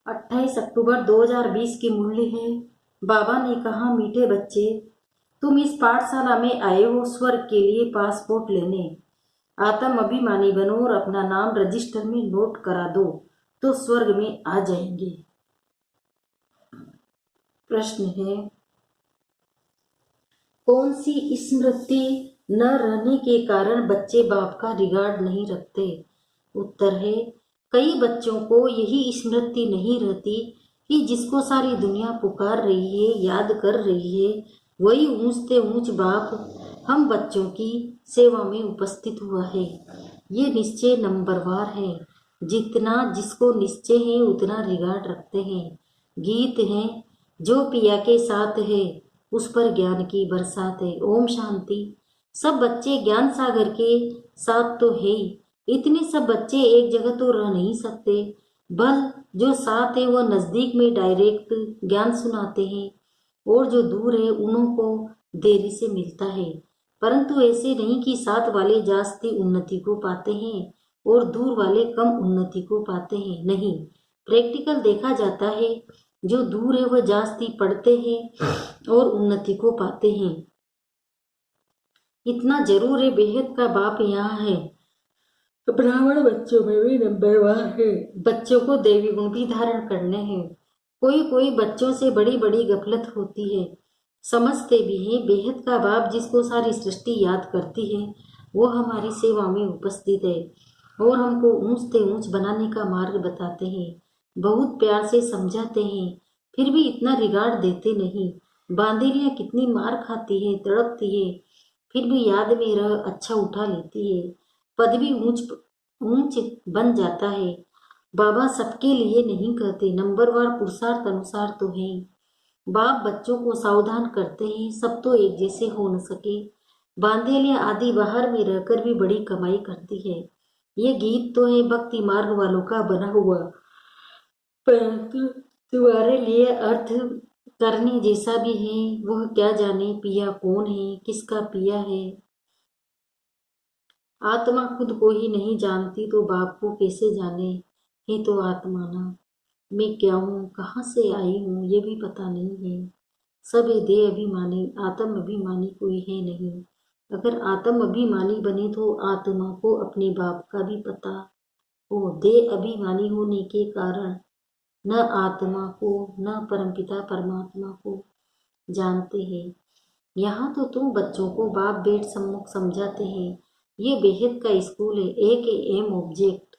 28 अक्टूबर 2020 की मुरली है। बाबा ने कहा, मीठे बच्चे, तुम इस पाठशाला में आए हो स्वर्ग के लिए पासपोर्ट लेने। आत्म अभिमानी बनो और अपना नाम रजिस्टर में नोट करा दो तो स्वर्ग में आ जाएंगे। प्रश्न है, कौन सी स्मृति न रहने के कारण बच्चे बाप का रिगार्ड नहीं रखते? उत्तर है, कई बच्चों को यही स्मृति नहीं रहती कि जिसको सारी दुनिया पुकार रही है, याद कर रही है, वही ऊंचते ऊंच बाप हम बच्चों की सेवा में उपस्थित हुआ है। ये निश्चय नंबरवार है। जितना जिसको निश्चय है उतना रिगार्ड रखते हैं। गीत है, जो पिया के साथ है उस पर ज्ञान की बरसात है। ओम शांति। सब बच्चे ज्ञान सागर के साथ तो है ही, इतने सब बच्चे एक जगह तो रह नहीं सकते। बल जो साथ है वो नजदीक में डायरेक्ट ज्ञान सुनाते हैं और जो दूर है उन्हों को देरी से मिलता है। परंतु ऐसे नहीं कि साथ वाले जास्ती उन्नति को पाते हैं और दूर वाले कम उन्नति को पाते हैं। नहीं, प्रैक्टिकल देखा जाता है, जो दूर है वह जास्ती पढ़ते हैं और उन्नति को पाते हैं। इतना जरूर है, बेहद का बाप यहाँ है। ब्राह्मण बच्चों में भी नंबरवार है। बच्चों को देवी गुण भी धारण करने हैं। कोई कोई बच्चों से बड़ी बड़ी गफलत होती है, समझते भी हैं। बेहद का बाप जिसको सारी सृष्टि याद करती है वो हमारी सेवा में उपस्थित है और हमको ऊंच से ऊंच बनाने का मार्ग बताते हैं, बहुत प्यार से समझाते हैं, फिर भी इतना रिगार्ड देते नहीं। बांदेलियां कितनी मार खाती है, तड़पती है, फिर भी याद में रह अच्छा उठा लेती है। पद भी ऊंच ऊंच बन जाता है। बाबा सबके लिए नहीं कहते, नंबरवार पुरुषार्थ अनुसार तो है। बाप बच्चों को सावधान करते हैं, सब तो एक जैसे हो न सके। बांदेलियां आदि बाहर में रहकर भी बड़ी कमाई करती है। ये गीत तो है भक्ति मार्ग वालों का बना हुआ, परंतु तुम्हारे लिए अर्थ करने जैसा भी है। वह क्या जाने पिया कौन है, किसका पिया है। आत्मा खुद को ही नहीं जानती तो बाप को कैसे जाने। है तो आत्मा ना, मैं क्या हूँ, कहाँ से आई हूँ, ये भी पता नहीं है। सब ये देह अभिमानी, आत्म अभिमानी कोई है नहीं। अगर आत्म अभिमानी बने तो आत्मा को अपने बाप का भी पता हो। देह अभिमानी होने के कारण न आत्मा को न परमपिता परमात्मा को जानते हैं। यहाँ तो तुम बच्चों को बाप बेट सम्मुख समझाते हैं। ये बेहद का स्कूल है, एक एम ऑब्जेक्ट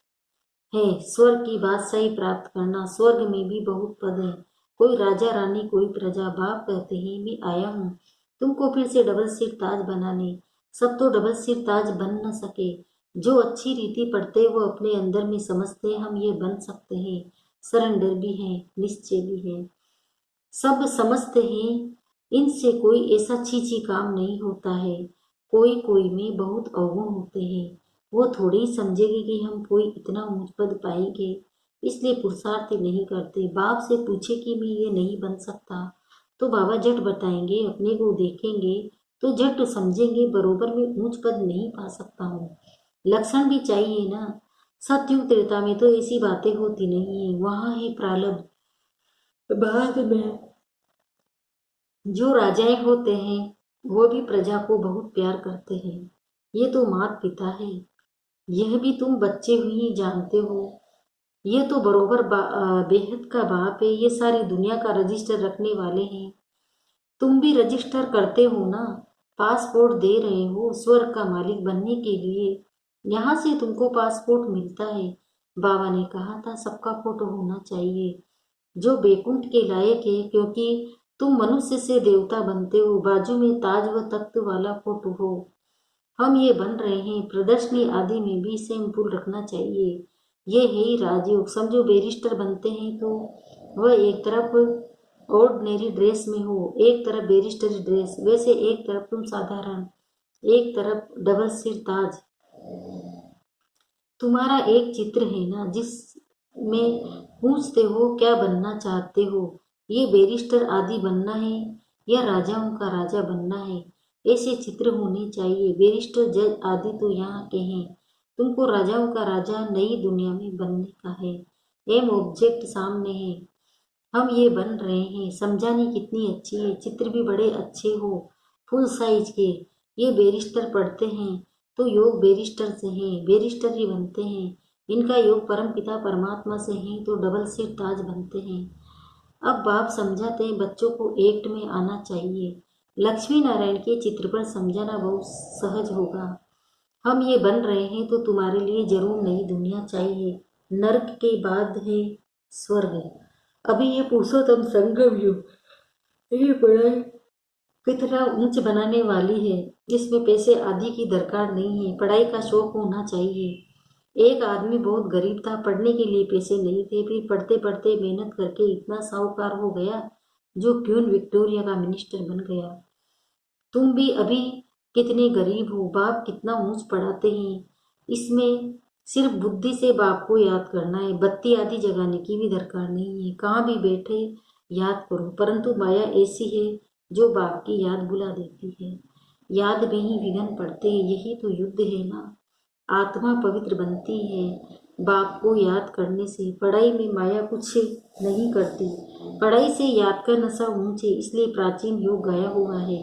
है स्वर्ग की बादशाही प्राप्त करना। स्वर्ग में भी बहुत पद है, कोई राजा रानी कोई प्रजा। बाप कहते हैं, मैं आया हूँ तुमको फिर से डबल सिर ताज बनाने। सब तो डबल सिर ताज बन न सके। जो अच्छी रीति पढ़ते वो अपने अंदर में समझते हैं हम ये बन सकते हैं। सरेंडर भी है, निश्चय भी है, सब समझते हैं। इनसे कोई ऐसा छीछी काम नहीं होता है। कोई कोई में बहुत अवगुण होते हैं, वो थोड़ी ही समझेगी कि हम कोई इतना ऊंच पद पाएंगे, इसलिए पुरुषार्थ ही नहीं करते। बाप से पूछे कि मैं ये नहीं बन सकता तो बाबा झट बताएंगे, अपने को देखेंगे तो झट समझेंगे बरोबर में ऊंच पद नहीं पा सकता हूँ। लक्षण भी चाहिए ना। सतयुग त्रेता में तो ऐसी बातें होती नहीं है, वहां है प्रारब्ध। बाद में जो राजाएं होते हैं वो भी प्रजा को बहुत प्यार करते हैं। ये तो माता पिता है, यह भी तुम बच्चे हुई जानते हो। ये तो बरोबर बेहद का बाप है, ये सारी दुनिया का रजिस्टर रखने वाले हैं। तुम भी रजिस्टर करते हो ना, पासपोर्ट दे रहे हो स्वर्ग का मालिक बनने के लिए। यहाँ से तुमको पासपोर्ट मिलता है। बाबा ने कहा था सबका फोटो होना चाहिए, जो बैकुंठ के लायक है, क्योंकि तुम मनुष्य से देवता बनते हो। बाजू में ताज व तख्त वाला फोटो हो। हम ये बन रहे हैं, प्रदर्शनी आदि में भी सैंपल रखना चाहिए। ये है ही राजयोग। समझो बैरिस्टर बनते हैं तो वह एक तरफ ऑर्डिनरी ड्रेस में हो, एक तरफ बैरिस्टरी ड्रेस, वैसे एक तरफ तुम साधारण, एक तरफ डबल सिर ताज। तुम्हारा एक चित्र है ना जिसमें पूछते हो क्या बनना चाहते हो, ये बैरिस्टर आदि बनना है या राजाओं का राजा बनना है। ऐसे चित्र होने चाहिए। बैरिस्टर जज आदि तो यहाँ के हैं, तुमको राजाओं का राजा नई दुनिया में बनने का है। एम ऑब्जेक्ट सामने है, हम ये बन रहे हैं। समझानी कितनी अच्छी है, चित्र भी बड़े अच्छे हो, फुल साइज के। ये बैरिस्टर पढ़ते हैं तो योग बैरिस्टर से हैं, बैरिस्टर ही बनते हैं। इनका योग परमपिता परमात्मा से है तो डबल सिर ताज बनते हैं। अब बाप समझाते हैं बच्चों को एक्ट में आना चाहिए। लक्ष्मी नारायण के चित्र पर समझाना बहुत सहज होगा। हम ये बन रहे हैं तो तुम्हारे लिए जरूर नई दुनिया चाहिए। नर्क के बाद है स्वर्ग। अभी ये पुरुषोत्तम संगम युग, ये पढ़ाई कितना ऊंच बनाने वाली है। इसमें पैसे आदि की दरकार नहीं है, पढ़ाई का शौक होना चाहिए। एक आदमी बहुत गरीब था, पढ़ने के लिए पैसे नहीं थे, फिर पढ़ते पढ़ते मेहनत करके इतना साहूकार हो गया जो क्वीन विक्टोरिया का मिनिस्टर बन गया। तुम भी अभी कितने गरीब हो, बाप कितना ऊंच पढ़ाते हैं। इसमें सिर्फ बुद्धि से बाप को याद करना है, बत्ती आदि जगाने की भी दरकार नहीं है। कहाँ भी बैठे याद करो, परंतु माया ऐसी है जो बाप की याद बुला देती है। याद में ही विघ्न पड़ते हैं, यही तो युद्ध है ना। आत्मा पवित्र बनती है बाप को याद करने से। पढ़ाई में माया कुछ नहीं करती, पढ़ाई से याद का नशा ऊंचे, इसलिए प्राचीन योग गया हुआ है।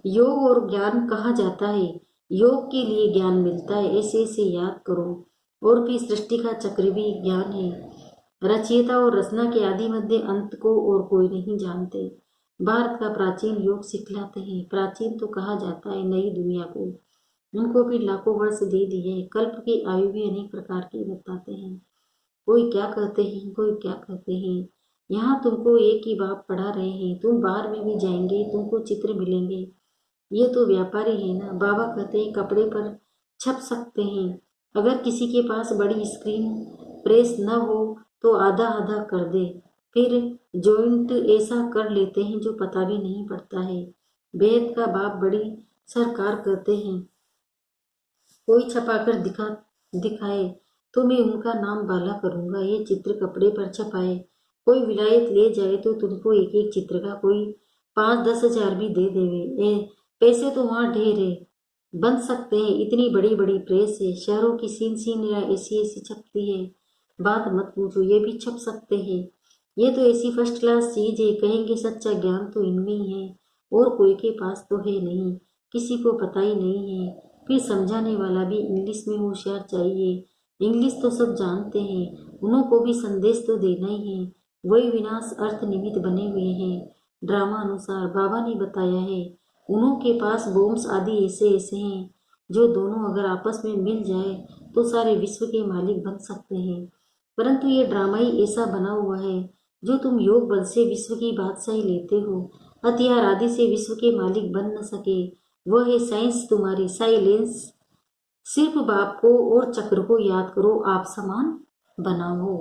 योग और ज्ञान कहा जाता है, योग के लिए ज्ञान मिलता है, ऐसे ऐसे याद करो। और फिर सृष्टि का चक्र भी ज्ञान है। रचयिता और रचना के आदि मध्य अंत को और कोई नहीं जानते। भारत का प्राचीन योग सिखलाते हैं। प्राचीन तो कहा जाता है नई दुनिया को, उनको भी लाखों वर्ष दे दिए। कल्प की आयु भी अनेक प्रकार की बताते हैं। कोई क्या कहते हैं, कोई क्या कहते हैं। यहाँ तुमको एक ही बात पढ़ा रहे हैं, तुम बाहर में भी जाएंगे तुमको चित्र मिलेंगे। ये तो व्यापारी है ना। बाबा कहते हैं कपड़े पर छप सकते हैं। अगर किसी के पास बड़ी स्क्रीन प्रेस न हो तो आधा आधा कर दे, फिर जॉइंट ऐसा कर लेते हैं जो पता भी नहीं पड़ता है। वेद का बाप बड़ी सरकार कहते हैं, कोई छपाकर दिखाए तो मैं उनका नाम बाला करूंगा। ये चित्र कपड़े पर छपाए, कोई विलायत ले जाए तो तुमको एक एक चित्र का कोई 5-10 हजार भी दे देवे। पैसे तो वहाँ ढेर है, बन सकते हैं। इतनी बड़ी बड़ी प्रेस है, शहरों की सीन सीन या ऐसी ऐसी छपती है, बात मत पूछो। ये भी छप सकते हैं। ये तो ऐसी फर्स्ट क्लास चीज है, कहेंगे सच्चा ज्ञान तो इनमें ही है, और कोई के पास तो है नहीं, किसी को पता ही नहीं है। फिर समझाने वाला भी इंग्लिश में होशियार चाहिए। इंग्लिश तो सब जानते हैं, उन्हों को भी संदेश तो देना ही है। वही विनाश अर्थ निमित्त बने हुए हैं। ड्रामा अनुसार बाबा ने बताया है, उन्हों के पास बॉम्ब्स आदि ऐसे ऐसे हैं जो दोनों अगर आपस में मिल जाए तो सारे विश्व के मालिक बन सकते हैं। परंतु ये ड्रामा ही ऐसा बना हुआ है जो तुम योग बल से विश्व की बादशाही लेते हो, हथियार आदि से विश्व के मालिक बन न सके। वह है साइंस तुम्हारी, साइलेंस। सिर्फ बाप को और चक्र को याद करो, आप समान बनाओ।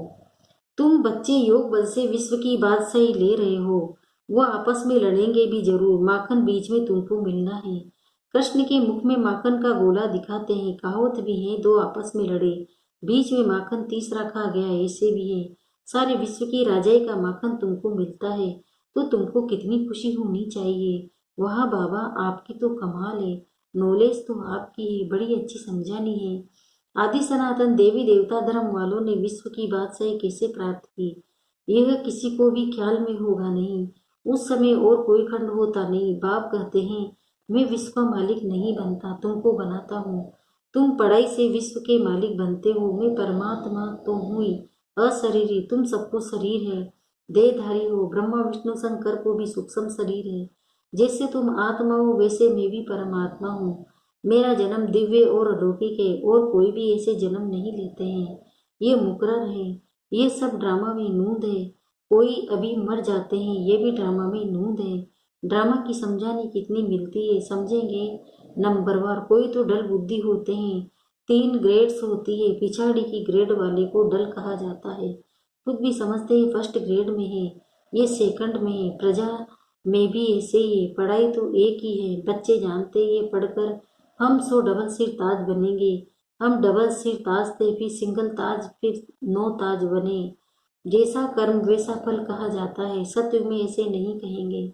तुम बच्चे योग बल से विश्व की बादशाही ले रहे हो, वह आपस में लड़ेंगे भी जरूर, माखन बीच में तुमको मिलना है। कृष्ण के मुख में माखन का गोला दिखाते हैं, कहावत भी है, दो आपस में लड़े बीच में माखन तीसरा खा गया, ऐसे भी है। सारे विश्व की राजाई का माखन तुमको मिलता है तो तुमको कितनी खुशी होनी चाहिए। वहाँ बाबा आपकी तो कमाल है, नॉलेज तो आपकी है, बड़ी अच्छी समझानी है। आदि सनातन देवी देवता धर्म वालों ने विश्व की बादशाही कैसे प्राप्त की, यह किसी को भी ख्याल में होगा नहीं। उस समय और कोई खंड होता नहीं। बाप कहते हैं मैं विश्व का मालिक नहीं बनता, तुमको बनाता हूँ। तुम पढ़ाई से विश्व के मालिक बनते हो, मैं परमात्मा तो हूँ ही, अशरीरी। तुम सबको शरीर है, देहधारी हो। ब्रह्मा विष्णु शंकर को भी सूक्ष्म शरीर है। जैसे तुम आत्मा हो वैसे मैं भी परमात्मा हूँ। मेरा जन्म दिव्य और अलौकिक है, और कोई भी ऐसे जन्म नहीं लेते हैं। ये मुकर्रर है, ये सब ड्रामा में नूंद है। कोई अभी मर जाते हैं, ये भी ड्रामा में नूंद है। ड्रामा की समझानी कितनी मिलती है, समझेंगे नंबरवार। कोई तो डल बुद्धि होते हैं, 3 ग्रेड्स होती है, पिछाड़ी की ग्रेड वाले को डल कहा जाता है। खुद भी समझते हैं फर्स्ट ग्रेड में है, ये सेकंड में है। प्रजा में भी ऐसे ही है, पढ़ाई तो एक ही है। बच्चे जानते हैं ये पढ़कर हम 100 डबल सिर ताज बनेंगे। हम डबल सिर ताज थे, फिर सिंगल ताज, फिर 9 ताज बने। जैसा कर्म वैसा फल कहा जाता है, सत्य में ऐसे नहीं कहेंगे।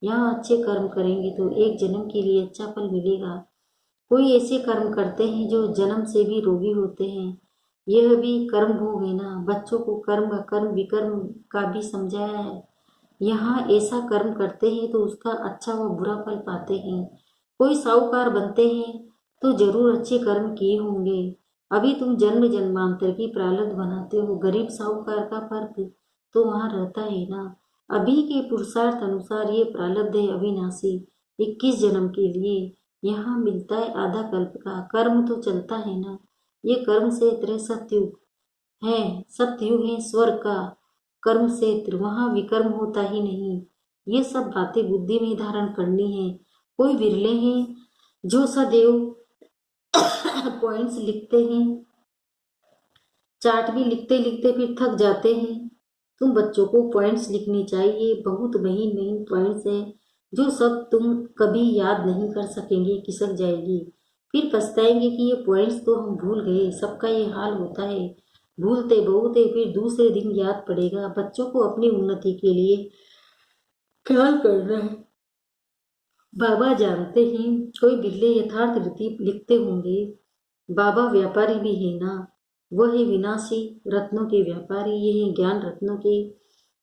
यहाँ अच्छे कर्म करेंगे तो एक जन्म के लिए अच्छा फल मिलेगा। कोई ऐसे कर्म करते हैं जो जन्म से भी रोगी होते हैं। यह भी कर्म भोग है ना। बच्चों को कर्म अकर्म विकर्म का भी समझाया है। यहाँ ऐसा कर्म करते हैं तो उसका अच्छा व बुरा फल पाते हैं। कोई साहूकार बनते हैं तो जरूर अच्छे कर्म किए होंगे। अभी तुम जन्म जन्मांतर की प्रारब्ध बनाते हो। गरीब साहूकार का फर्क तो वहाँ रहता है ना। अभी के पुरुषार्थ अनुसार ये प्रारब्ध है अविनाशी, 21 जन्म के लिए। यहाँ मिलता है आधा कल्प का। कर्म तो चलता है ना। ये कर्म क्षेत्र सत्युग है, सत्युग है स्वर्ग का कर्म क्षेत्र, वहां विकर्म होता ही नहीं। ये सब बातें बुद्धि में धारण करनी है। कोई विरले हैं जो सदैव पॉइंट्स लिखते हैं, चार्ट भी लिखते लिखते फिर थक जाते हैं। तुम बच्चों को पॉइंट्स लिखनी चाहिए, बहुत महीन महीन पॉइंट्स है जो सब तुम कभी याद नहीं कर सकेंगे, खिसक जाएगी। फिर पछताएंगे कि ये पॉइंट्स तो हम भूल गए। सबका ये हाल होता है, भूलते बहुते फिर दूसरे दिन याद पड़ेगा। बच्चों को अपनी उन्नति के लिए ख्याल करना है। बाबा जानते हैं कोई बिल्ले यथार्थ रीति लिखते होंगे। बाबा व्यापारी भी है ना। वह है विनाशी रत्नों के व्यापारी, ये है ज्ञान रत्नों के।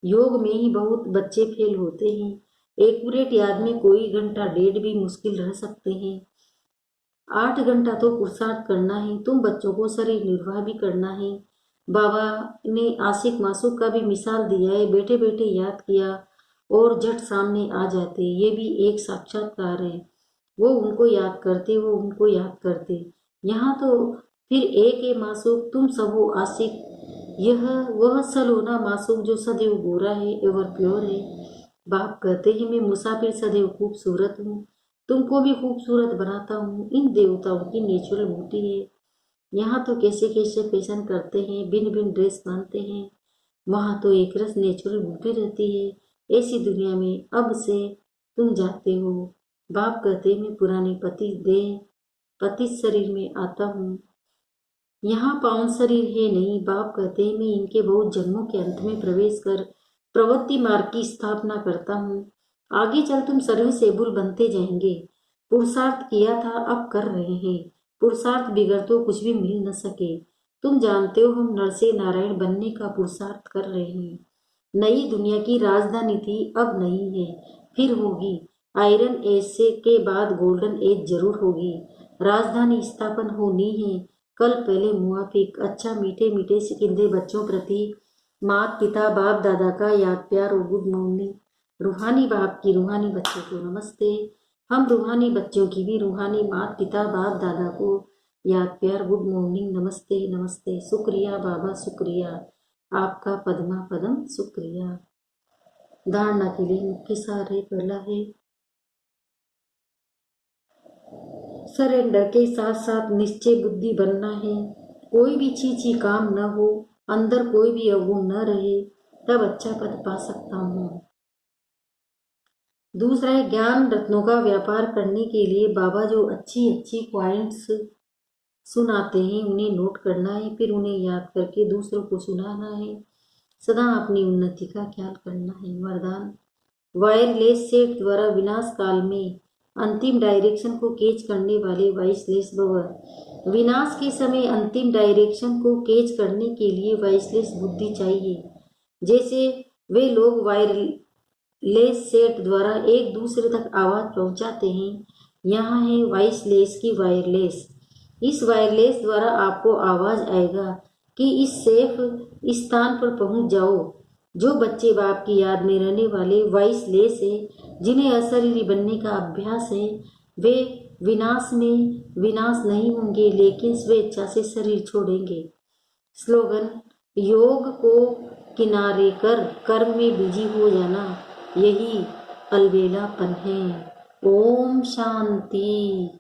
योग में ही बहुत बच्चे फेल होते हैं। एक्यूरेट याद में कोई घंटा डेढ़ भी मुश्किल रह सकते हैं। 8 घंटा तो पुरुषार्थ करना है। तुम बच्चों को शरीर निर्वाह भी करना है। बाबा ने आशिक मासूक का भी मिसाल दिया है। बैठे बैठे याद किया और झट सामने आ जाते, ये भी एक साक्षात्कार है। वो उनको याद करते, वो उनको याद करते। यहाँ तो फिर एक है मासूक, तुम सब हो आशिक। यह वह सलोना मासूक जो सदैव गोरा है, एवर प्योर है। बाप कहते हैं मैं मुसाफिर सदैव खूबसूरत हूँ, तुमको भी खूबसूरत बनाता हूँ। इन देवताओं की नेचुरल ब्यूटी है। यहाँ तो कैसे कैसे फैशन करते हैं, भिन्न भिन्न ड्रेस पहनते हैं। वहाँ तो एक रस नेचुरल ब्यूटी रहती है। ऐसी दुनिया में अब से तुम जाते हो। बाप कहते मैं पुराने पति शरीर में आता हूँ। यहाँ पावन शरीर है नहीं। बाप कहते हैं मैं इनके बहुत जन्मों के अंत में प्रवेश कर प्रवृत्ति मार्ग की स्थापना करता हूँ। आगे चल तुम सर्विसेबल बनते जाएंगे। पुरुषार्थ किया था, अब कर रहे हैं। पुरुषार्थ बिगड़ तो कुछ भी मिल न सके। तुम जानते हो हम नर से नारायण बनने का पुरुषार्थ कर रहे हैं। नई दुनिया की राजधानी थी, अब नहीं है, फिर होगी। आयरन एज से के बाद गोल्डन एज जरूर होगी। राजधानी स्थापन होनी है। कल पहले मुआफिक अच्छा मीठे मीठे सिकिंदे बच्चों प्रति माता पिता बाप दादा का याद प्यार और गुड मॉर्निंग। रूहानी बाप की रूहानी बच्चों को नमस्ते। हम रूहानी बच्चों की भी रूहानी माता पिता बाप दादा को याद प्यार गुड मॉर्निंग, नमस्ते नमस्ते। शुक्रिया बाबा, शुक्रिया आपका पद्मा पदम, शुक्रिया। धारणा के लिए मुख्य सार है, पहला है सरेंडर के साथ साथ निश्चय बुद्धि बनना है। कोई भी चीची काम न हो, अंदर कोई भी अवगुण न रहे, तब अच्छा पद पा सकता हूँ। दूसरा है ज्ञान रत्नों का व्यापार करने के लिए बाबा जो अच्छी अच्छी पॉइंट्स सुनाते हैं उन्हें नोट करना है, फिर उन्हें याद करके दूसरों को सुनाना है। सदा अपनी उन्नति का ख्याल करना है। वरदान वायरलेस सेट द्वारा विनाश काल में अंतिम डायरेक्शन को कैच करने वाले वाइसलेस भव। विनाश के समय अंतिम डायरेक्शन को कैच करने के लिए वाइसलेस बुद्धि चाहिए। जैसे वे लोग वायरलेस सेट द्वारा एक दूसरे तक आवाज पहुंचाते हैं, यहाँ है वाइसलेस की वायरलेस। इस वायरलेस द्वारा आपको आवाज आएगा कि इस सेफ स्थान पर पहुंच जाओ। जो बच्चे बाप की याद में रहने वाले वाइसलेस है, जिन्हें अशरीरी बनने का अभ्यास है, वे विनाश में विनाश नहीं होंगे, लेकिन स्वेच्छा से शरीर छोड़ेंगे। स्लोगन योग को किनारे कर कर्म में बिजी हो जाना, यही अलबेलापन है। ओम शांति।